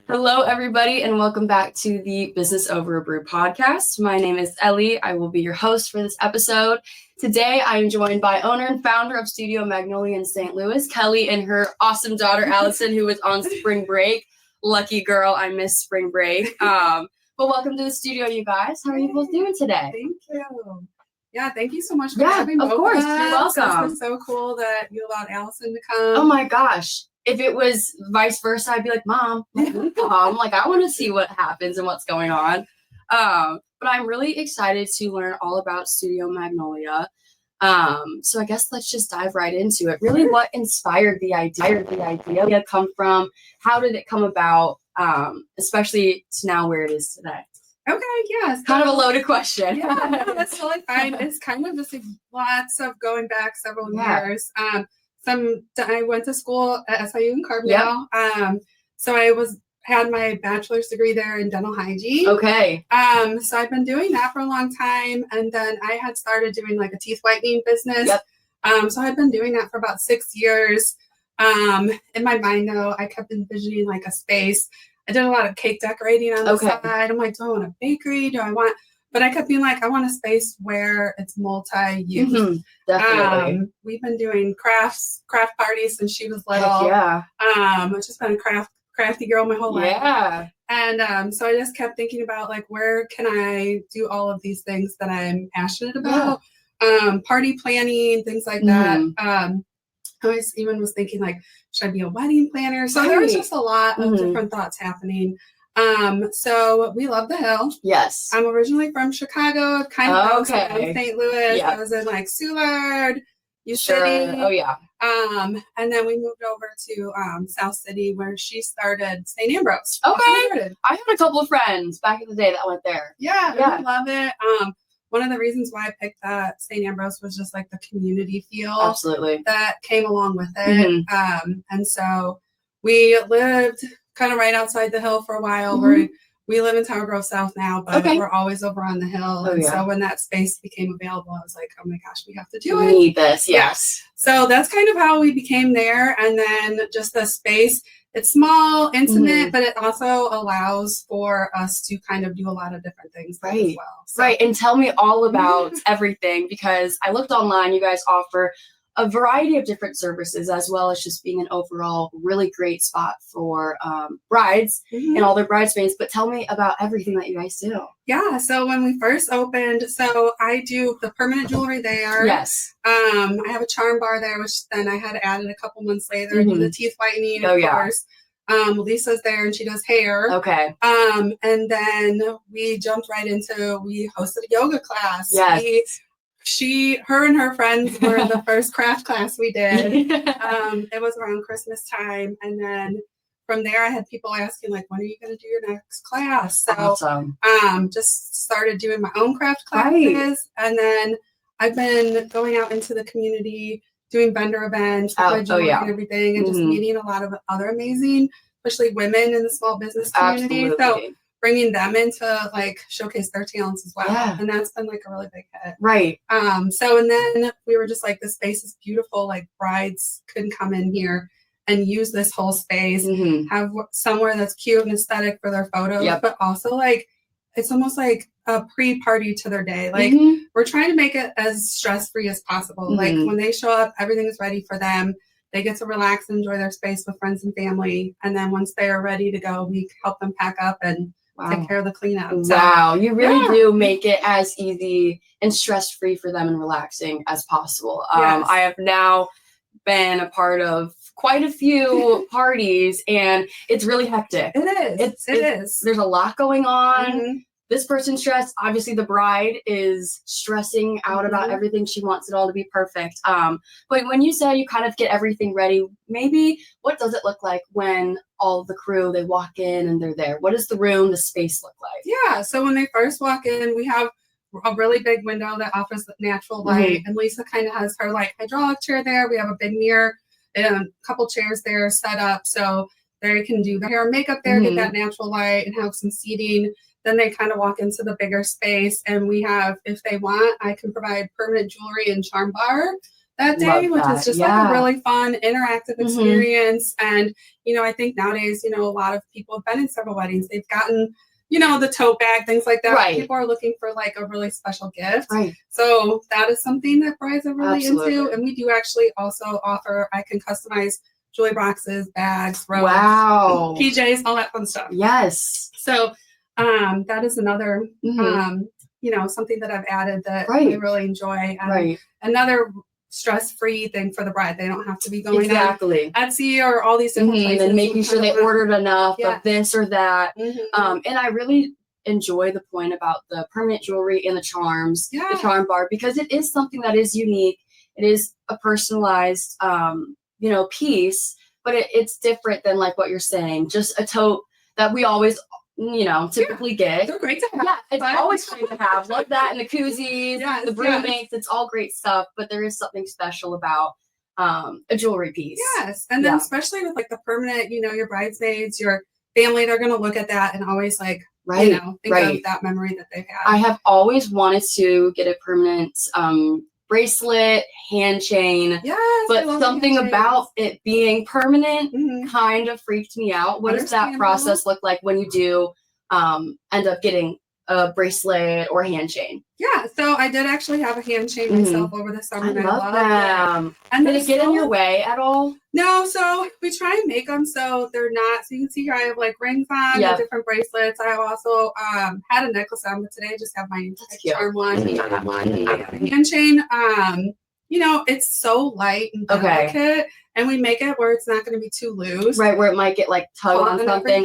Hello, everybody, and welcome back to the Business Over a Brew podcast. My name is Ellie. I will be your host for this episode. Today, I am joined by owner and founder of Studio Magnolia in St. Louis, Kelly, and her awesome daughter, Allison, who is on spring break. Lucky girl, I miss spring break. But welcome to the studio, you guys. How are you both doing today? Thank you. Yeah, thank you so much for having me. Of course. You're welcome. It's so cool that you allowed Allison to come. Oh my gosh. If it was vice versa, I'd be like, Mom, come. Like, I want to see what happens and what's going on. But I'm really excited to learn all about Studio Magnolia. So I guess let's just dive right into it. Really, what inspired the idea come from? How did it come about? Especially to now where it is today. Okay, yes. Kind of a loaded question. Yeah, no, that's totally fine. It's kind of just like lots of going back several years. I went to school at SIU in Carbondale. Yep. So I had my bachelor's degree there in dental hygiene. Okay. So I've been doing that for a long time, and then I had started doing like a teeth whitening business. Yep. So I've been doing that for about 6 years. In my mind, though, I kept envisioning like a space. I did a lot of cake decorating on the side. I'm like, do I want a bakery? But I kept being like, I want a space where it's multi-use. Mm-hmm, definitely. We've been doing craft parties since she was little. Heck yeah. I've just been a crafty girl my whole life. Yeah. And so I just kept thinking about like, where can I do all of these things that I'm passionate about? Party planning, things like that. I always even was thinking like, should I be a wedding planner? So there was just a lot of different thoughts happening. So we love the Hill. Yes. I'm originally from Chicago, kind of outside of St. Louis. Yep. I was in like Soulard, City. Oh yeah. And then we moved over to South City where she started St. Ambrose. Okay. I had a couple of friends back in the day that went there. Yeah. I love it. One of the reasons why I picked that St. Ambrose was just like the community feel that came along with it. And so we lived kind of right outside the Hill for a while. We live in Tower Grove South now, but we're always over on the Hill. So when that space became available, I was like, oh my gosh, we have to do it. We need this, yes. So that's kind of how we became there. And then just the space, it's small, intimate, but it also allows for us to kind of do a lot of different things as well. So. Right. And tell me all about everything, because I looked online. You guys offer a variety of different services, as well as just being an overall really great spot for brides and all their bridesmaids. But tell me about everything that you guys do. Yeah. So when we first opened, I do the permanent jewelry there. Yes. I have a charm bar there, which then I had added a couple months later. I do the teeth whitening, of course. Lisa's there and she does hair. Okay. And then we jumped right into, we hosted a yoga class. Yes. Her and her friends were the first craft class we did. It was around Christmas time. And then from there, I had people asking, like, when are you going to do your next class? So just started doing my own craft classes. And then I've been going out into the community, doing vendor events, and everything, and just meeting a lot of other amazing, especially women in the small business community. So bringing them in to like showcase their talents as well. And that's been like a really big hit. Right. And then we were just like, this space is beautiful. Like brides can come in here and use this whole space, have somewhere that's cute and aesthetic for their photos, but also like, it's almost like a pre-party to their day. Like we're trying to make it as stress-free as possible. Like when they show up, everything is ready for them. They get to relax and enjoy their space with friends and family. And then once they are ready to go, we help them pack up and take care of the cleanup. Wow, you really do make it as easy and stress-free for them and relaxing as possible. I have now been a part of quite a few parties, and it's really hectic. It is. There's a lot going on. This person's stressed. Obviously, the bride is stressing out about everything. She wants it all to be perfect. But when you say you kind of get everything ready, maybe what does it look like when all the crew, they walk in and they're there? What does the room, the space look like? Yeah, so when they first walk in, we have a really big window that offers natural light. And Lisa kind of has her like hydraulic chair there. We have a big mirror and a couple chairs there set up so they can do their hair and makeup there, get that natural light, and have some seating. Then they kind of walk into the bigger space, and we have, if they want, I can provide permanent jewelry and charm bar that day, which is just like a really fun, interactive experience. And, I think nowadays, a lot of people have been in several weddings. They've gotten, the tote bag, things like that. Right. People are looking for like a really special gift. Right. So that is something that brides are really into. And we do actually also offer, I can customize jewelry boxes, bags, robes, PJs, all that fun stuff. Yes. So that is another, something that I've added that I really enjoy. And another stress-free thing for the bride. They don't have to be going on Etsy or all these different places. And making sure they ordered enough of this or that. And I really enjoy the point about the permanent jewelry and the charms, the charm bar, because it is something that is unique. It is a personalized, piece, but it's different than like what you're saying. Just a tote that we always typically get. They're great to have. Yeah, it's always great to have. Love that, and the koozies, the broom mates, it's all great stuff, but there is something special about a jewelry piece. Yes, and then especially with like the permanent, your bridesmaids, your family, they're going to look at that and always like, think of that memory that they've had. I have always wanted to get a permanent bracelet, hand chain, but something about it being permanent kind of freaked me out. What does that process look like when you do end up getting a bracelet or hand chain? Yeah, so I did actually have a hand chain myself over the summer. I love them. And did it get in your way at all? No, so we try and make them so they're not. So you can see here I have like rings on, different bracelets. I have also had a necklace on, but today I just have my charm one. Hand chain. It's so light and delicate, and we make it where it's not going to be too loose. Right, where it might get like tugged on something.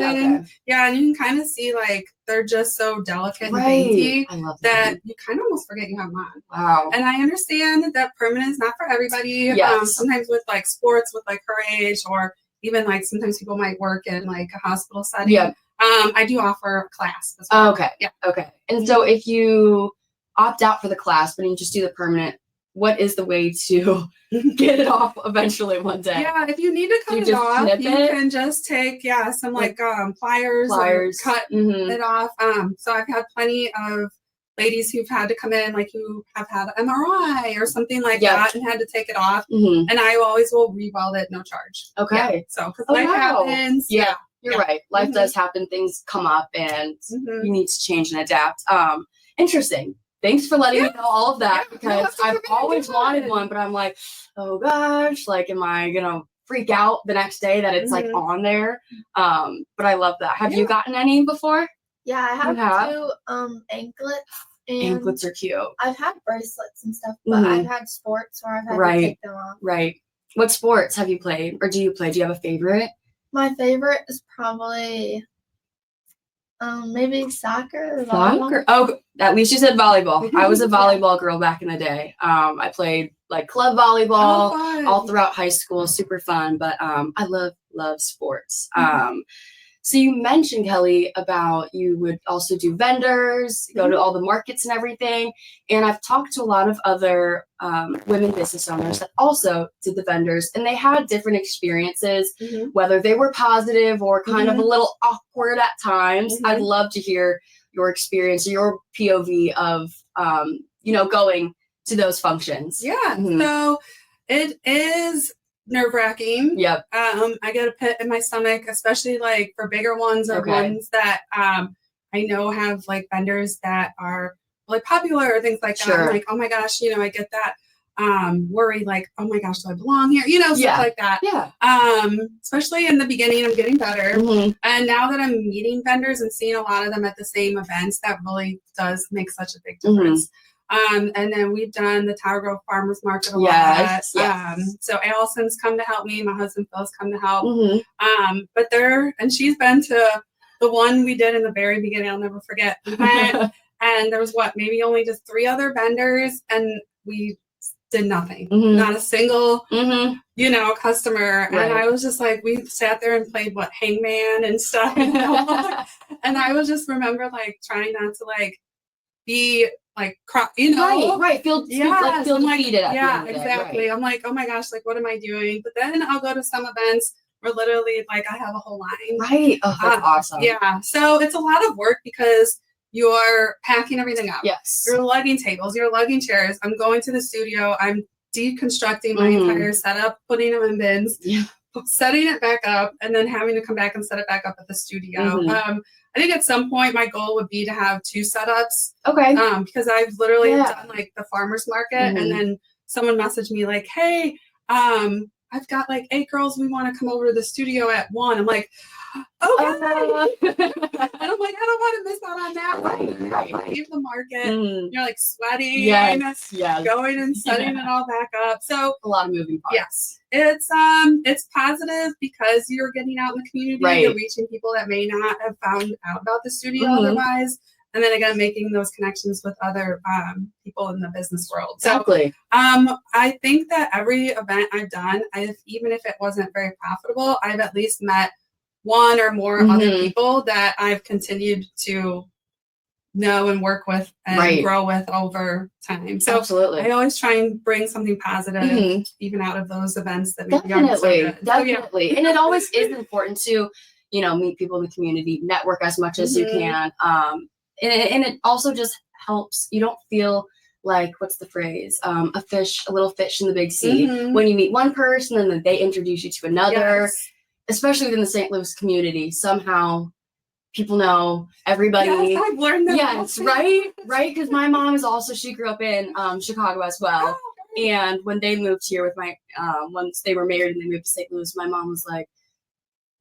Yeah, and you can kind of see like they're just so delicate and dainty that you kind of almost forget you have them on. Wow. And I understand that permanent is not for everybody. Sometimes with like sports, with like her age, or even like sometimes people might work in like a hospital setting. I do offer a class as well. Okay. And so if you opt out for the class, but you just do the permanent, what is the way to get it off eventually one day? Yeah, if you need to cut it off, you can just take some like pliers and cut it off. So I've had plenty of ladies who've had to come in, like who have had an MRI or something like that, and had to take it off. And I always will re-weld it, no charge. So because life happens. You're right. Life does happen. Things come up, and you need to change and adapt. Interesting. Thanks for letting me know all of that, because I've always wanted one, but I'm like, oh gosh, like, am I gonna freak out the next day that it's like on there? But I love that. Have you gotten any before? Yeah, I have two anklets. And anklets are cute. I've had bracelets and stuff, but I've had sports where I've had to take them off. Right. What sports have you played, or do you play? Do you have a favorite? My favorite is probably maybe soccer or volleyball. Oh, at least you said volleyball. I was a volleyball girl back in the day. I played like club volleyball all throughout high school. Super fun. But I love sports. So you mentioned, Kelly, about you would also do vendors, go to all the markets and everything. And I've talked to a lot of other women business owners that also did the vendors, and they had different experiences, whether they were positive or kind of a little awkward at times. I'd love to hear your experience, your POV of, going to those functions. So it is nerve-wracking. I get a pit in my stomach, especially like for bigger ones or ones that I know have like vendors that are like popular or things like that. I'm like, oh my gosh, I get that worry, like, oh my gosh, do I belong here? Stuff like that. Especially in the beginning, I'm getting better. And now that I'm meeting vendors and seeing a lot of them at the same events, that really does make such a big difference. And then we've done the Tower Grove Farmers Market a lot. So Allison's come to help me. My husband Phil's come to help. And she's been to the one we did in the very beginning. I'll never forget. We went, and there was maybe only just 3 other vendors, and we did nothing. Not a single, customer. And I was just like, we sat there and played Hangman and stuff. And I was just remember like trying not to like be like cry, feel defeated at the end of the day. Exactly. I'm like, oh my gosh, like what am I doing? But then I'll go to some events where literally like I have a whole line. Oh, that's awesome. So it's a lot of work because you're packing everything up. You're lugging tables, you're lugging chairs. I'm going to the studio, I'm deconstructing my entire setup, putting them in bins, setting it back up, and then having to come back and set it back up at the studio. I think at some point my goal would be to have 2 setups. Okay. Because I've literally done like the farmer's market, and then someone messaged me like, "Hey, I've got like 8 girls. We want to come over to the studio at 1." I'm like, "Okay." And I'm like, I don't want to miss out on that. Right. Leave the market. You're like sweating. Yes. Going and setting it all back up. So a lot of moving parts. Yes, it's positive because you're getting out in the community. Right. You're reaching people that may not have found out about the studio otherwise. And then again, making those connections with other people in the business world. Exactly. So I think that every event I've done, even if it wasn't very profitable, I've at least met one or more other people that I've continued to know and work with and grow with over time. So absolutely. I always try and bring something positive even out of those events that maybe aren't so good. Definitely. So, and it always is important to, meet people in the community, network as much as you can. And it also just helps. You don't feel like, what's the phrase? A little fish in the big sea. When you meet one person and then they introduce you to another, especially within the St. Louis community, somehow people know everybody. Yes, I've learned that. Yes, right? Because my mom is also, she grew up in Chicago as well. And when they moved here with my, once they were married and they moved to St. Louis, my mom was like,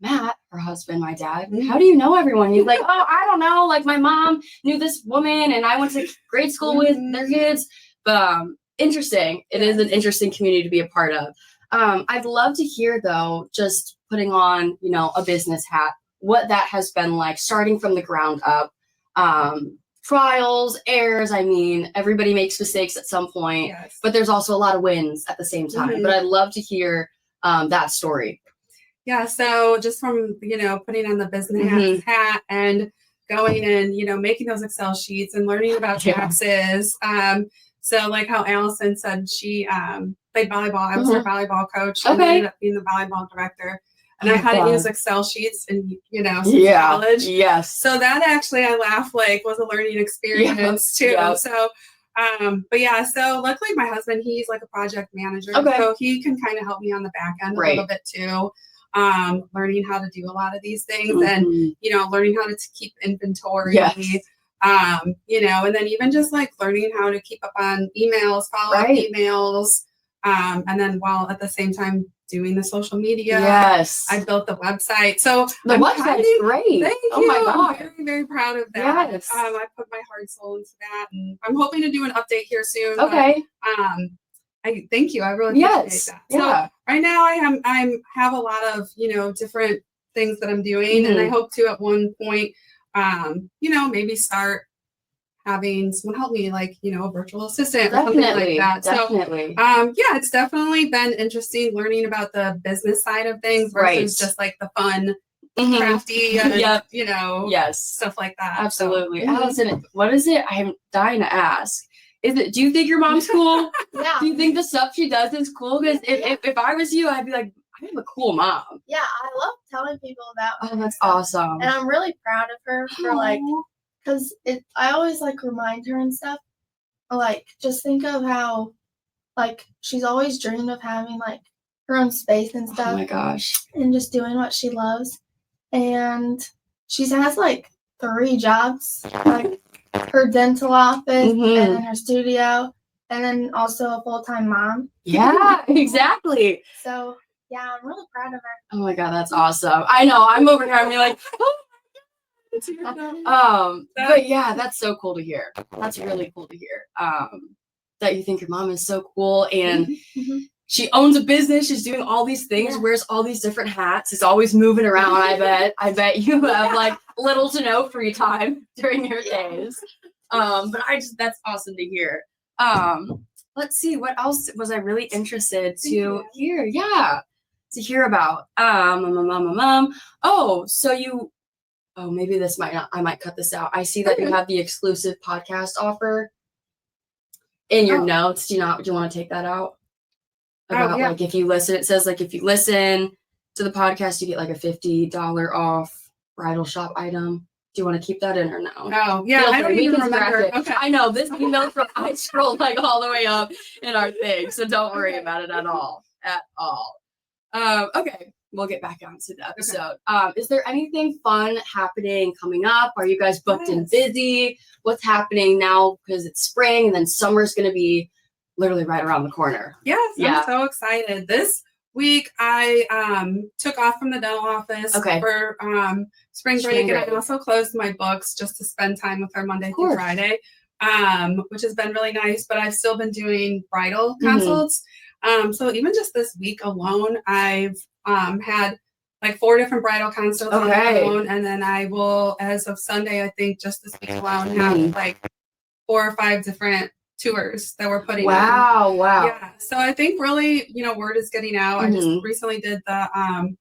Matt, her husband, my dad, how do you know everyone? He's like, oh, I don't know. Like, my mom knew this woman and I went to grade school with their kids. But interesting. It is an interesting community to be a part of. I'd love to hear, though, just putting on, a business hat, what that has been like, starting from the ground up. Trials, errors. I mean, everybody makes mistakes at some point, but there's also a lot of wins at the same time. But I'd love to hear that story. Yeah, so just from, putting on the business hat and going and, making those Excel sheets and learning about taxes. So like how Allison said, she played volleyball. I was her volleyball coach and ended up being the volleyball director. And I had to use Excel sheets and, since college. Yes. So that actually, I laugh, like, was a learning experience too. So, so luckily my husband, he's like a project manager. So he can kind of help me on the back end a little bit too. Learning how to do a lot of these things and, learning how to keep inventory, and then even just like learning how to keep up on emails, follow up emails. And then while at the same time doing the social media, I built the website. So the website is great. Thank you. Oh my God. I'm very, very proud of that. Yes. I put my heart and soul into that, and I'm hoping to do an update here soon. Okay. But, I thank you. I really appreciate that. So right now I have a lot of, different things that I'm doing, and I hope to at one point, maybe start having someone help me, like, a virtual assistant or something like that. Definitely. So, it's definitely been interesting learning about the business side of things versus just like the fun, crafty, stuff like that. Absolutely. So, Allison, what is it? I'm dying to ask. Do you think your mom's cool? Do you think the stuff she does is cool? Because if I was you, I'd be like, I have a cool mom. Yeah, I love telling people about her. Oh, that's awesome. And I'm really proud of her for like, because I always like remind her and stuff. Like, just think of how, like, she's always dreamed of having like her own space and stuff. Oh my gosh. And just doing what she loves. And she has like 3 jobs, like her dental office and then her studio, and then also a full-time mom. Yeah, exactly. So yeah, I'm really proud of her. Oh my God, that's awesome. I know. I'm over here. I'm like, but yeah, that's so cool to hear. That's really cool to hear. That you think your mom is so cool and she owns a business. She's doing all these things, wears all these different hats. Is always moving around. I bet you have like little to no free time during your days. But that's awesome to hear. Let's see, what else was I really interested to hear? Yeah, to hear about. Maybe this I might cut this out. I see that you have the exclusive podcast offer in your notes. Do you want to take that out? About like if you listen, it says like if you listen to the podcast, you get like a $50 off bridal shop item. Do you want to keep that in or no? Oh, yeah. Feel I don't free. We even can scratch remember. it. Okay. I know this email from I scrolled like all the way up in our thing, so don't worry about it at all. At all. Okay, we'll get back onto the episode. Is there anything fun happening coming up? Are you guys booked and busy? What's happening now? Because it's spring and then summer's going to be literally right around the corner. Yes, Yeah. I'm so excited. This week I took off from the dental office for spring break, and I also closed my books just to spend time with her Monday through Friday, which has been really nice. But I've still been doing bridal consults. So even just this week alone, I've had like 4 different bridal consults on the phone, and then I will, as of Sunday, I think just this week alone, have like 4 or 5 different tours that we're putting on. Wow. Yeah. So I think really, word is getting out. I just recently did the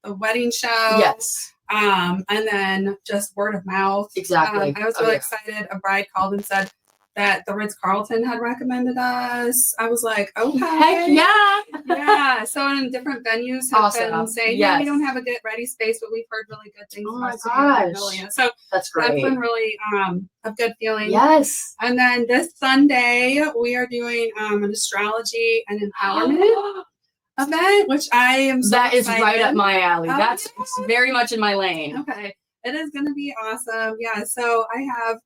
wedding show. Yes. And then just word of mouth. Exactly. I was really excited. A bride called and said that the Ritz-Carlton had recommended us. I was like, okay. Heck yeah. Yeah. So in different venues have been saying, yeah, we don't have a get ready space, but we've heard really good things about Studio Magnolia. So that's great. That's been really a good feeling. Yes. And then this Sunday we are doing an astrology and empowerment event, which I am so excited. Is right up my alley. That's very much in my lane. Okay. It is going to be awesome. Yeah. So I have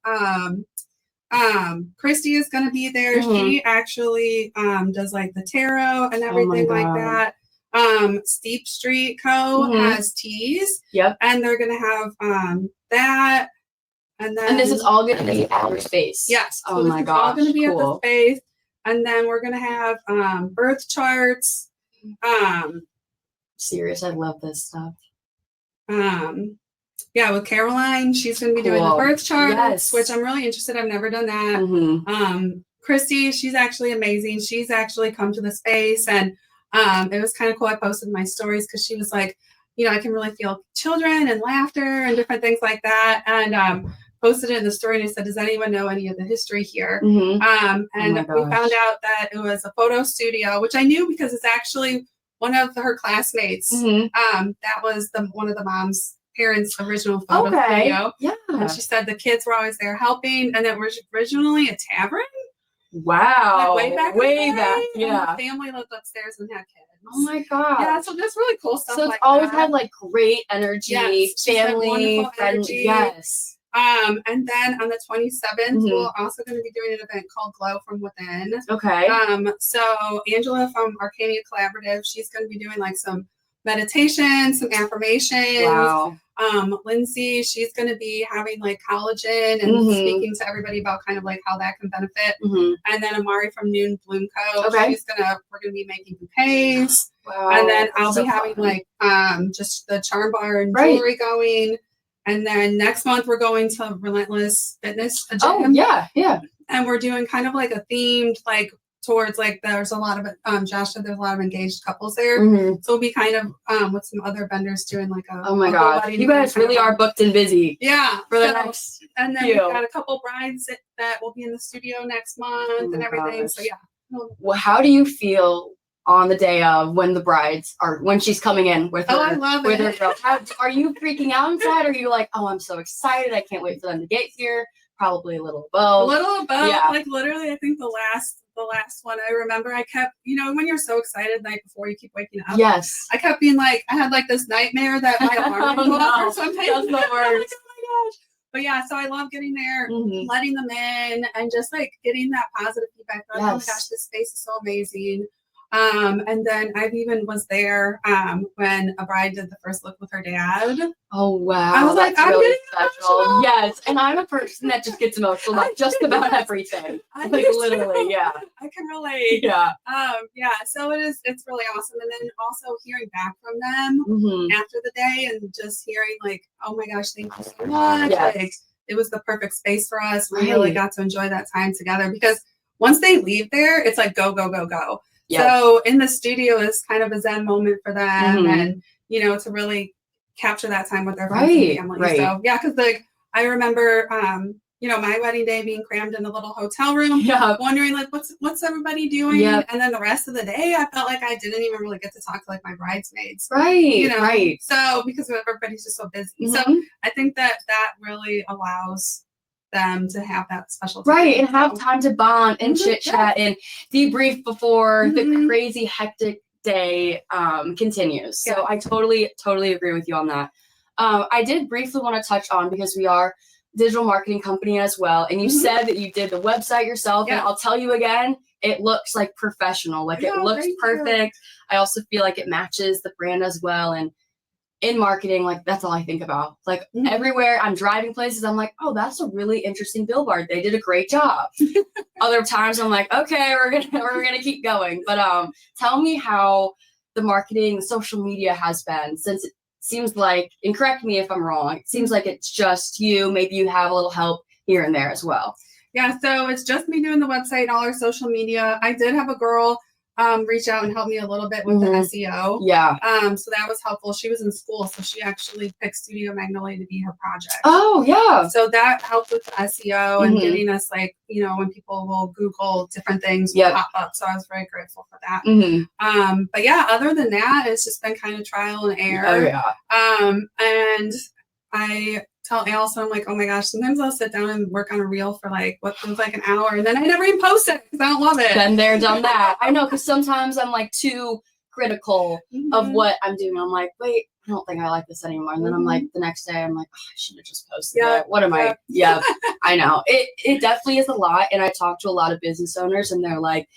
Christy is going to be there. She actually does like the tarot and everything like that. Steep Street Co. has teas. Yep. And they're going to have that. And this is all going to be at your space. Yes. So this is all going to be at the space. And then we're going to have birth charts. Serious, I love this stuff. Yeah, with Caroline, she's going to be doing the birth charts, which I'm really interested. I've never done that. Christy, she's actually amazing. She's actually come to the space, and it was kind of cool. I posted my stories because she was like, I can really feel children and laughter and different things like that. And posted it in the story, and I said, does anyone know any of the history here? And we found out that it was a photo studio, which I knew because it's actually one of her classmates. That was one of the mom's parents' original photo studio. Yeah. And she said the kids were always there helping, and it was originally a tavern. Wow. Like way back. Yeah. And the family lived upstairs and had kids. Oh my god. Yeah, so there's really cool stuff. So it's always had like great energy, family, friendly. Yes. And then on the 27th, we're also going to be doing an event called Glow from Within. Okay. So Angela from Arcania Collaborative, she's going to be doing like some meditation, some affirmations. Wow. Lindsay, she's going to be having like collagen and speaking to everybody about kind of like how that can benefit. And then Amari from Noon Bloom Co. We're going to be making bouquets. Wow. And then I'll be having like just the charm bar and jewelry going. And then next month we're going to Relentless Fitness gym. Oh yeah. And we're doing kind of like a themed like towards like there's a lot of Josh said there's a lot of engaged couples there. So we'll be kind of with some other vendors doing like a my god, you guys really are booked and busy. Yeah. For the next and then we've got a couple brides that will be in the studio next month and everything. Gosh. So yeah. Well, how do you feel on the day of when she's coming in with her, I love with her girl? Are you freaking out inside? Or are you like, oh, I'm so excited, I can't wait for them to get here? Probably a little of both. Yeah. Like literally, I think the last one I remember, I kept, when you're so excited the night before, you keep waking up. Yes. I kept being like, I had like this nightmare that my alarm would go off or something. That's the worst. Oh my gosh. But yeah, so I love getting there, letting them in, and just like getting that positive feedback. Oh my gosh, this space is so amazing. And then I even was there when a bride did the first look with her dad. Oh wow. I was like, I'm really getting special. Emotional. Yes. And I'm a person that just gets emotional about just about everything. Like literally, yeah. I can relate. Yeah. Yeah. So it's really awesome. And then also hearing back from them after the day and just hearing like, oh my gosh, thank you so much. Yes. Like, it was the perfect space for us. We really got to enjoy that time together because once they leave there, it's like go, go, go, go. Yes. So in the studio is kind of a zen moment for them and, to really capture that time with their friends and family. So yeah, because like I remember my wedding day being crammed in a little hotel room, wondering like what's everybody doing, and then the rest of the day I felt like I didn't even really get to talk to like my bridesmaids, right. So because everybody's just so busy, so I think that really allows them to have that special time, and have time to bond and chit chat and debrief before the crazy hectic day continues. So I totally agree with you on that. I did briefly want to touch on, because we are a digital marketing company as well, and you said that you did the website yourself, and I'll tell you again, it looks like professional, like it looks perfect. I also feel like it matches the brand as well, and in marketing, like that's all I think about. Like everywhere I'm driving places, I'm like, oh, that's a really interesting billboard. They did a great job. Other times I'm like, okay, we're gonna keep going. But tell me how the marketing, social media has been, since it seems like, and correct me if I'm wrong, it seems like it's just you. Maybe you have a little help here and there as well. Yeah, so it's just me doing the website and all our social media. I did have a girl reach out and help me a little bit with the SEO. Yeah. So that was helpful. She was in school, so she actually picked Studio Magnolia to be her project. Oh, yeah. So that helped with the SEO and getting us, like, when people will Google different things, will pop up. So I was very grateful for that. But yeah, other than that, it's just been kind of trial and error. Oh, yeah. And I tell Allison, I'm like, oh my gosh, sometimes I'll sit down and work on a reel for like what feels like an hour, and then I never even post it because I don't love it. Been there, done that. I know, because sometimes I'm like too critical of what I'm doing. I'm like, wait, I don't think I like this anymore. And then I'm like, the next day, I'm like, oh, I should have just posted it. What am I? Yeah, I know. It definitely is a lot. And I talk to a lot of business owners, and they're like,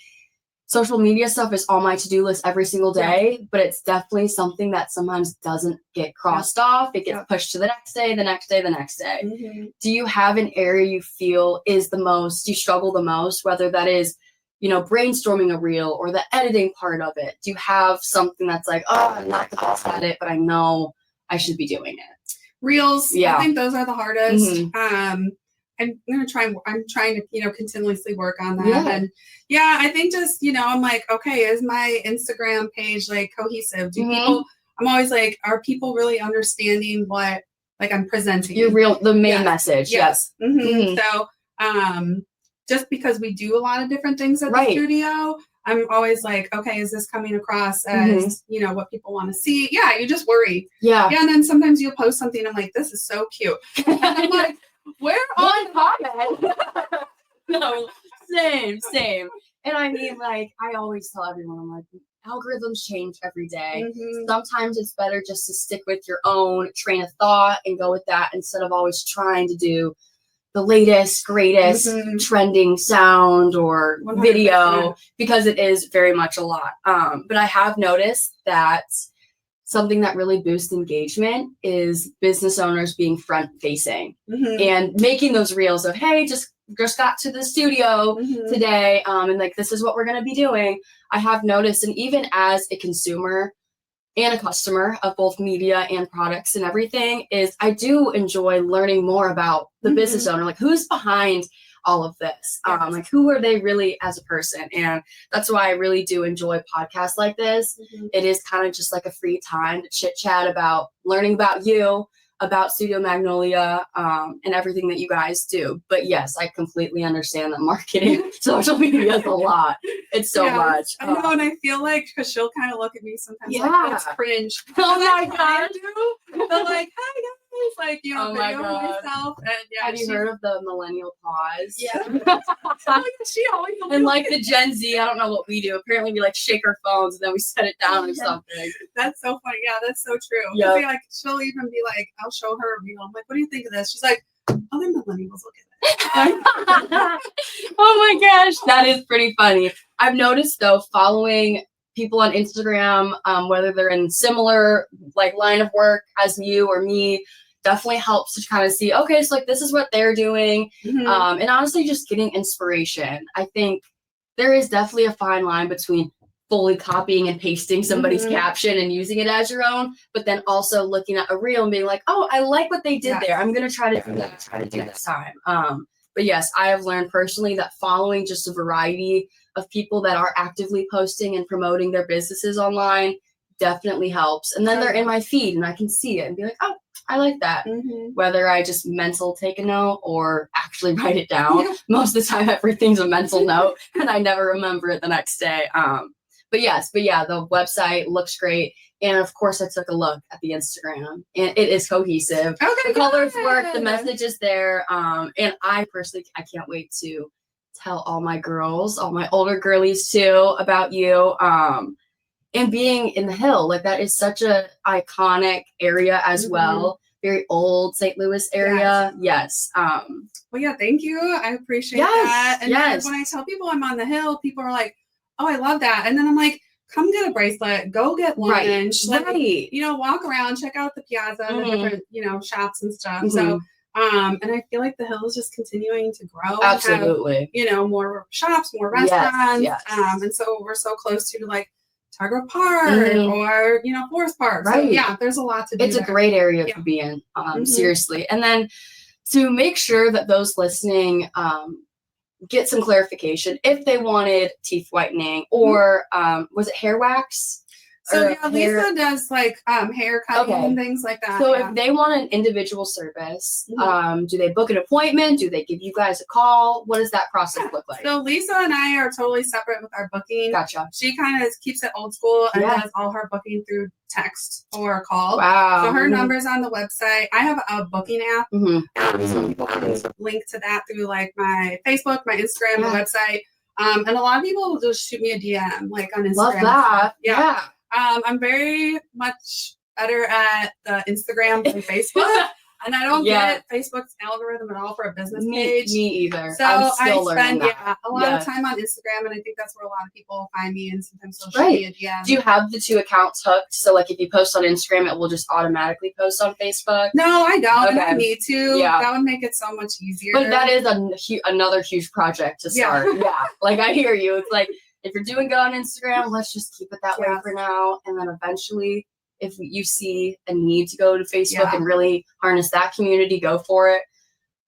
social media stuff is on my to-do list every single day, but it's definitely something that sometimes doesn't get crossed off. It gets pushed to the next day, the next day, the next day. Do you have an area you feel is you struggle the most, whether that is, brainstorming a reel or the editing part of it? Do you have something that's like, oh, I'm not the best at it, but I know I should be doing it? Reels, I think those are the hardest. I'm trying to, continuously work on that. And I think just, I'm like, okay, is my Instagram page like cohesive? Do people, I'm always like, are people really understanding what like I'm presenting? The main message. Yes. So, just because we do a lot of different things at the studio, I'm always like, okay, is this coming across as, what people want to see? Yeah. You just worry. Yeah. And then sometimes you'll post something. I'm like, this is so cute. And I'm like, where one comment? No, same. And I mean, like, I always tell everyone, I'm like, algorithms change every day. Sometimes it's better just to stick with your own train of thought and go with that, instead of always trying to do the latest, greatest trending sound or 100%. Video, because it is very much a lot. But I have noticed that something that really boosts engagement is business owners being front facing and making those reels of, hey, just got to the studio today, and like, this is what we're going to be doing. I have noticed, and even as a consumer and a customer of both media and products and everything, is I do enjoy learning more about the business owner, like who's behind all of this, like who are they really as a person. And that's why I really do enjoy podcasts like this. It is kind of just like a free time to chit chat about learning about you, about Studio Magnolia, and everything that you guys do. But yes, I completely understand that marketing social media is a lot. It's so much. I know, and I feel like, because she'll kind of look at me sometimes like, it's cringe. Oh my god. But like, hi guys, like, video myself. And have you heard of the millennial pause? Yeah. She always and like the Gen Z, I don't know what we do. Apparently we like shake our phones and then we set it down or something. That's so funny. Yeah, that's so true. Yeah. Like, she'll even be like, I'll show her a reel. I'm like, what do you think of this? She's like, other millennials look at it. Oh my gosh, that is pretty funny. I've noticed though, following people on Instagram, whether they're in similar like line of work as you or me, definitely helps to kind of see, okay, so like this is what they're doing. And honestly, just getting inspiration. I think there is definitely a fine line between fully copying and pasting somebody's caption and using it as your own, but then also looking at a reel and being like, oh, I like what they did there. I'm going to try to do that next time. But yes, I have learned personally that following just a variety of people that are actively posting and promoting their businesses online definitely helps. And then they're in my feed and I can see it and be like, oh, I like that. Mm-hmm. Whether I just mental take a note or actually write it down. Most of the time, everything's a mental note, and I never remember it the next day. But yeah, the website looks great. And of course, I took a look at the Instagram, and it is cohesive. Okay, the colors work, the good. message is there. And I personally, I can't wait to tell all my girls, all my older girlies too, about you. And being in the Hill, like that is such a iconic area as well. Very old St. Louis area. Yes. Well, yeah, thank you. I appreciate that. And then when I tell people I'm on the Hill, people are like, oh, I love that. And then I'm like, come get a bracelet, go get lunch, like, you know, walk around, check out the piazza, the different, you know, shops and stuff. So, and I feel like the Hill is just continuing to grow. Absolutely. And have, you know, more shops, more restaurants. And so we're so close to like Target Park or, you know, Forest Park. So yeah, there's a lot to do. It's a great area to be in, seriously. And then to make sure that those listening get some clarification if they wanted teeth whitening or was it hair wax? So yeah, Lisa does like hair cutting and things like that. So if they want an individual service, do they book an appointment? Do they give you guys a call? What does that process look like? So Lisa and I are totally separate with our booking. Gotcha. She kind of keeps it old school and does all her booking through text or call. Wow. So her number's on the website. I have a booking app. So people can link to that through like my Facebook, my Instagram, the website. And a lot of people will just shoot me a DM like on Instagram. Love that. Yeah. I'm very much better at the Instagram than Facebook. And I don't get Facebook's algorithm at all for a business page. Me either. So I spend a lot of time on Instagram, and I think that's where a lot of people find me, and sometimes social media. Yeah. Do you have the two accounts hooked? So like if you post on Instagram, it will just automatically post on Facebook? No, I don't. Okay. And I need to. Yeah. That would make it so much easier. But that is another huge project to start. Yeah. Like I hear you. It's like if you're doing good on Instagram, let's just keep it that way for now, and then eventually, if you see a need to go to Facebook and really harness that community, go for it.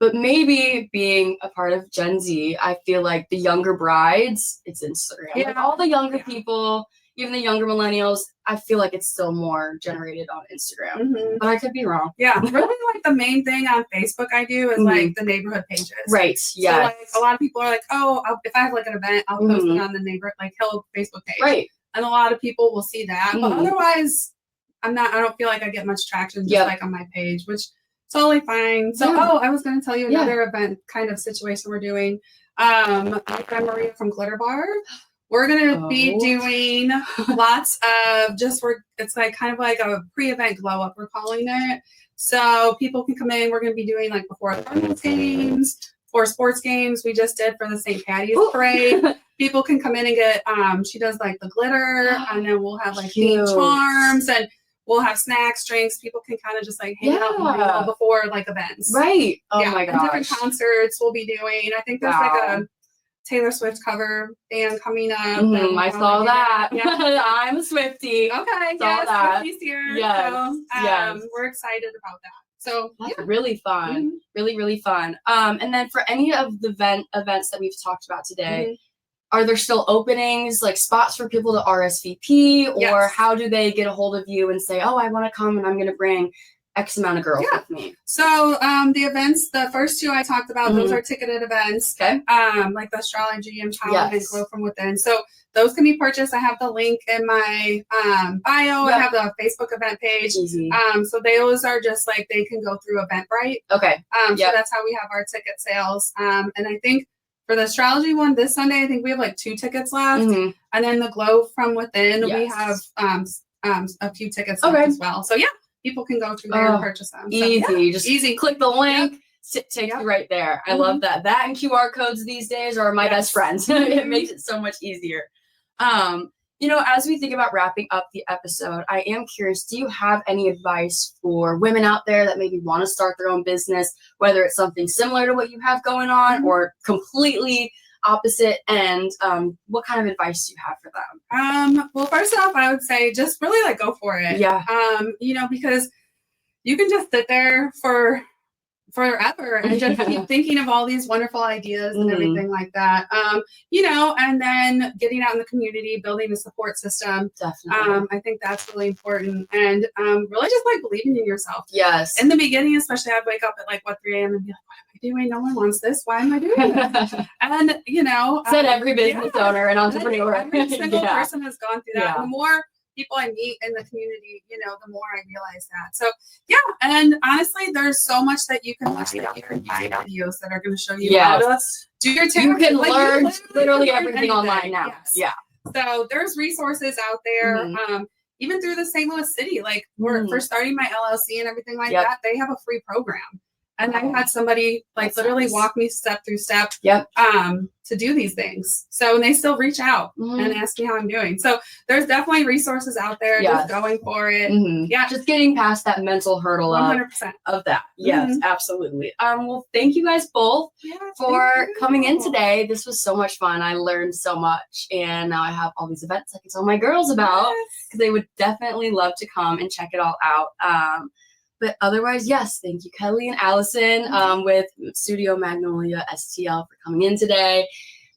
But maybe being a part of Gen Z, I feel like the younger brides, it's Instagram. Yeah. Like all the younger people, even the younger millennials, I feel like it's still more generated on Instagram. But I could be wrong. Yeah. Really like the main thing on Facebook I do is like the neighborhood pages. Right. Yeah. So like a lot of people are like, oh, if I have like an event, I'll post it on the neighborhood, like Hill Facebook page. Right. And a lot of people will see that. But otherwise, I don't feel like I get much traction just like on my page, which is totally fine. So, I was going to tell you another event kind of situation we're doing. My friend Maria from Glitter Bar, we're going to be doing lots of it's like kind of like a pre-event glow up, we're calling it. So people can come in. We're going to be doing like before games or sports games we just did for the St. Patty's Parade. People can come in and get, she does like the glitter, and then we'll have like themed charms, and we'll have snacks, drinks. People can kind of just like hang out before like events. Right. Oh my gosh. Different concerts we'll be doing. I think there's like a Taylor Swift cover band coming up. I saw that. Yeah. I'm a Swiftie. Okay. Saw that. Swifties here. Yes. So, we're excited about that. So that's really fun. Really, really fun. And then for any of the events that we've talked about today, are there still openings, like spots for people to RSVP, or how do they get a hold of you and say, oh, I want to come and I'm going to bring X amount of girls with me? So the events, the first two I talked about, those are ticketed events. Okay. Like the astrology and empowerment and glow from within. So those can be purchased. I have the link in my bio. I have the Facebook event page. Easy. So those are just like they can go through Eventbrite. Okay. So that's how we have our ticket sales. And I think for the astrology one this Sunday, I think we have like 2 tickets left. And then the glow from within, we have a few tickets left as well. So people can go through there and purchase them. So, easy. Just easy. Click the link. Take you right there. I love that. That and QR codes these days are my best friends. It makes it so much easier. You know, as we think about wrapping up the episode, I am curious, do you have any advice for women out there that maybe want to start their own business, whether it's something similar to what you have going on or completely opposite? And what kind of advice do you have for them? Well, first off, I would say just really like go for it. Yeah. You know, because you can just sit there for forever and just keep thinking of all these wonderful ideas and everything like that. And then getting out in the community, building a support system. Definitely. I think that's really important. And really just like believing in yourself. Yes. In the beginning, especially, I'd wake up at like 3 a.m. and be like, what am I doing? No one wants this. Why am I doing this? And said every business owner and entrepreneur. Every single person has gone through that. Yeah. And the more people I meet in the community, the more I realize that. So and honestly, there's so much that you can watch out there and find videos that are going to show you how to do your taxes. You can learn literally learn everything online now. Yes. Yeah. So there's resources out there. Even through the St. Louis City, like for starting my LLC and everything like that, they have a free program. And I had somebody like literally walk me step through step to do these things. So, and they still reach out and ask me how I'm doing. So there's definitely resources out there. Just going for it. Yeah. Just getting past that mental hurdle 100% of that. Yes, absolutely. Well, thank you guys both for coming in today. This was so much fun. I learned so much. And now I have all these events I can tell my girls about because they would definitely love to come and check it all out. But otherwise, yes, thank you, Kelly and Allison with Studio Magnolia STL for coming in today.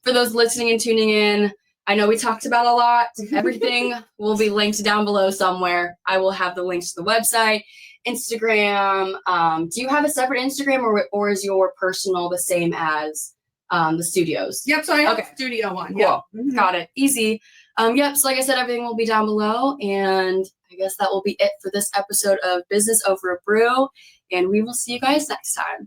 For those listening and tuning in, I know we talked about a lot. Everything will be linked down below somewhere. I will have the links to the website, Instagram. Do you have a separate Instagram or is your personal the same as the studio's? Yep, so I have a studio one. Cool. Got it. Easy. So like I said, everything will be down below, and I guess that will be it for this episode of Business Over a Brew, and we will see you guys next time.